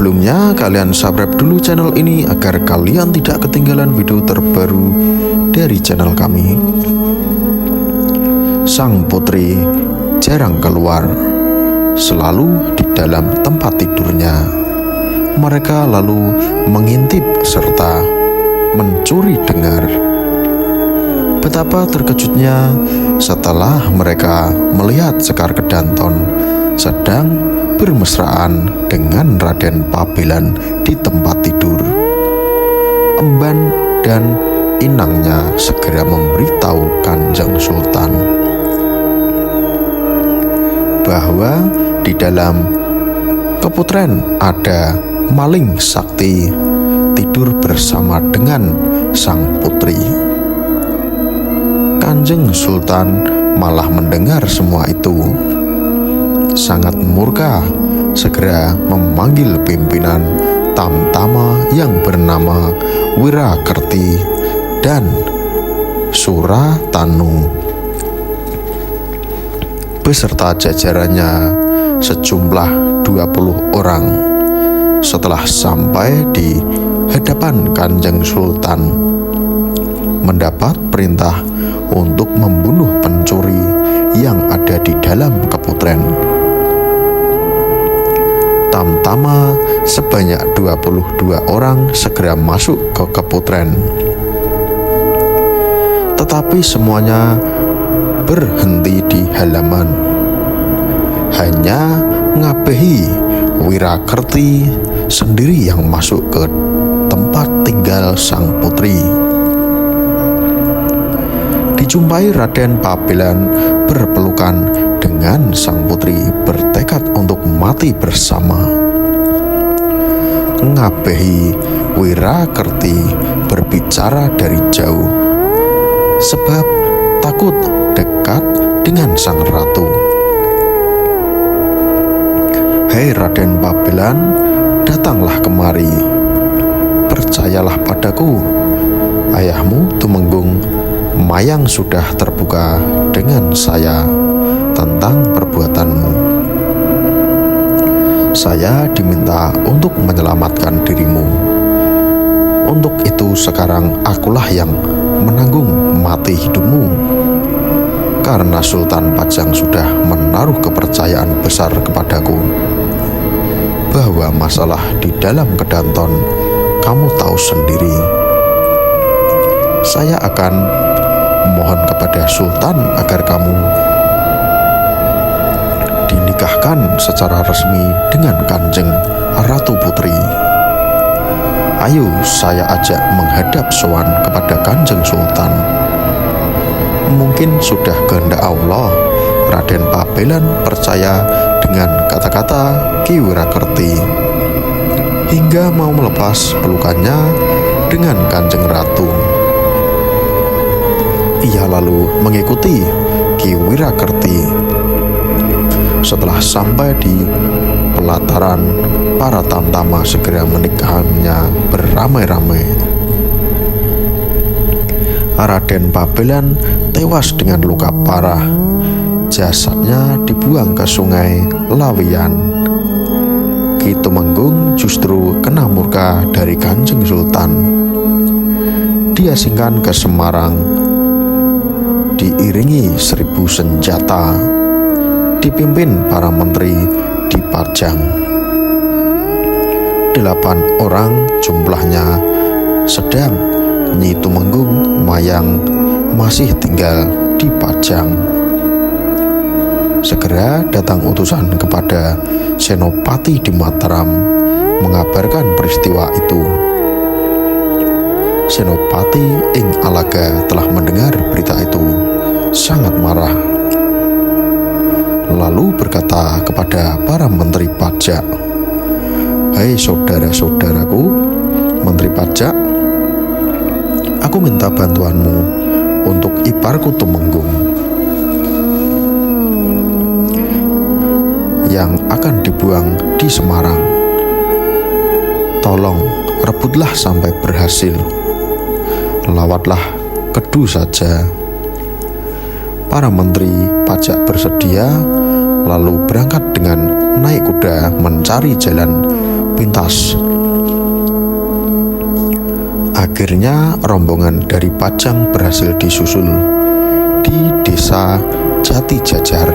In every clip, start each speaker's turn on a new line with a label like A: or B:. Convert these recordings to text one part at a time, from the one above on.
A: Sebelumnya kalian subscribe dulu channel ini agar kalian tidak ketinggalan video terbaru dari channel kami. Sang putri jarang keluar, selalu di dalam tempat tidurnya. Mereka lalu mengintip serta mencuri dengar. Betapa terkejutnya setelah mereka melihat Sekar Kedanton sedang bermesraan dengan Raden Pabelan di tempat tidur. Emban dan inangnya segera memberitahu Kanjeng Sultan bahwa di dalam keputren ada maling sakti tidur bersama dengan sang putri. Kanjeng Sultan malah mendengar semua itu. Sangat murka, segera memanggil pimpinan Tamtama yang bernama Wirakerti dan Suratanu beserta jajarannya sejumlah 20 orang. Setelah sampai di hadapan Kanjeng Sultan, mendapat perintah untuk membunuh pencuri yang ada di dalam keputren. Tamtama sebanyak 22 orang segera masuk ke keputren, tetapi semuanya berhenti di halaman. Hanya Ngabehi Wirakerti sendiri yang masuk ke tempat tinggal sang putri. Dijumpai Raden Pabelan berpelukan dengan sang putri, bertekad untuk mati bersama. Ngabehi Wirakerti berbicara dari jauh, sebab takut dekat dengan sang ratu. "Hei Raden Pabelan, datanglah kemari. Percayalah padaku, ayahmu Tumenggung Mayang sudah terbuka dengan saya tentang perbuatanmu. Saya diminta untuk menyelamatkan dirimu. Untuk itu sekarang akulah yang menanggung mati hidupmu. Karena Sultan Pajang sudah menaruh kepercayaan besar kepadaku bahwa masalah di dalam Kedanton kamu tahu sendiri. Saya akan mohon kepada Sultan agar kamu dinikahkan secara resmi dengan Kanjeng Ratu Putri. Ayo saya ajak menghadap sowan kepada Kanjeng Sultan. Mungkin sudah kehendak Allah Raden Pabelan percaya dengan kata-kata Ki Wirakerti hingga mau melepas pelukannya dengan Kanjeng Ratu." Ia lalu mengikuti Ki Wirakerti. Setelah sampai di pelataran, para tamtama segera menikahkannya beramai-ramai. Raden Pabelan tewas dengan luka parah. Jasadnya dibuang ke sungai Lawiyan. Ki Tumenggung justru kena murka dari Kanjeng Sultan. Diasingkan ke Semarang, diiringi 1000 senjata, dipimpin para menteri di Pajang. 8 orang jumlahnya, sedang Nyi Tumenggung Mayang masih tinggal di Pajang. Segera datang utusan kepada Senopati di Mataram mengabarkan peristiwa itu. Senopati ing Alaga telah mendengar berita itu, sangat marah. Lalu berkata kepada para menteri pajak, "Hai saudara-saudaraku, menteri pajak, aku minta bantuanmu untuk iparku Tumenggung yang akan dibuang di Semarang. Tolong rebutlah sampai berhasil. Lawatlah Kedu saja." Para menteri pajak bersedia, lalu berangkat dengan naik kuda mencari jalan pintas. Akhirnya rombongan dari Pajang berhasil disusul di desa Jati Jajar.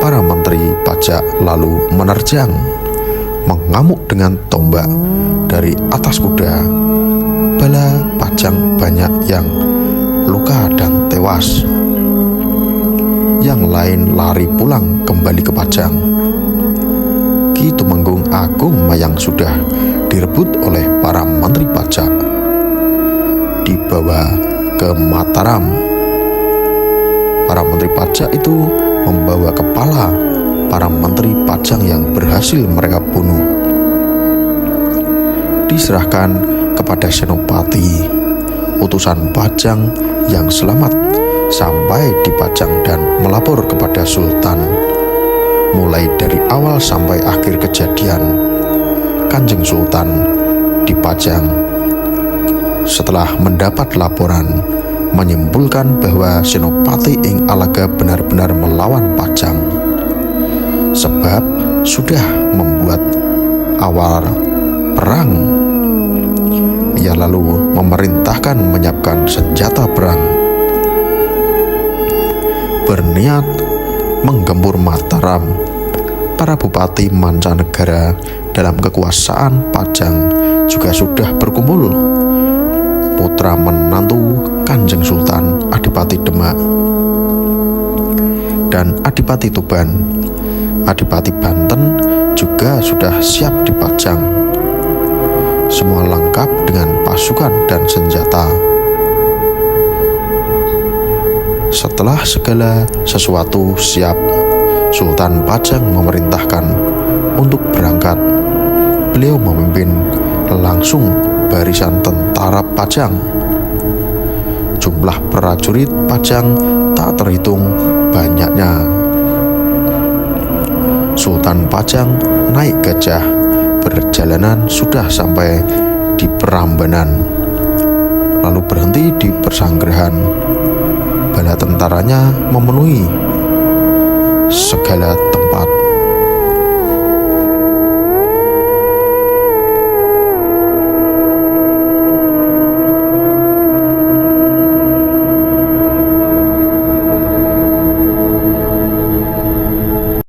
A: Para menteri pajak lalu menerjang, mengamuk dengan tombak dari atas kuda. Bala Pajang banyak yang luka dan tewas. Yang lain lari pulang kembali ke Pajang. Ki Tumenggung Agung Mayang sudah direbut oleh para menteri pajak, dibawa ke Mataram. Para menteri pajak itu membawa kepala para menteri Pajang yang berhasil mereka bunuh, diserahkan kepada Senopati. Utusan Pajang yang selamat sampai di Pajang dan melapor kepada Sultan. Mulai dari awal sampai akhir kejadian, Kanjeng Sultan di Pajang setelah mendapat laporan menyimpulkan bahwa Senopati ing Alaga benar-benar melawan Pajang, sebab sudah membuat awal perang. Ia lalu memerintahkan menyiapkan senjata perang, berniat menggempur Mataram. Para bupati mancanegara dalam kekuasaan Pajang juga sudah berkumpul. Putra menantu Kanjeng Sultan Adipati Demak dan Adipati Tuban, Adipati Banten juga sudah siap di Pajang. Semua lengkap dengan pasukan dan senjata. Setelah segala sesuatu siap, Sultan Pajang memerintahkan untuk berangkat. Beliau memimpin langsung barisan tentara Pajang. Jumlah prajurit Pajang tak terhitung banyaknya. Sultan Pajang naik gajah, perjalanan sudah sampai di Prambanan, lalu berhenti di Pesanggerahan. Bala tentaranya memenuhi segala tempat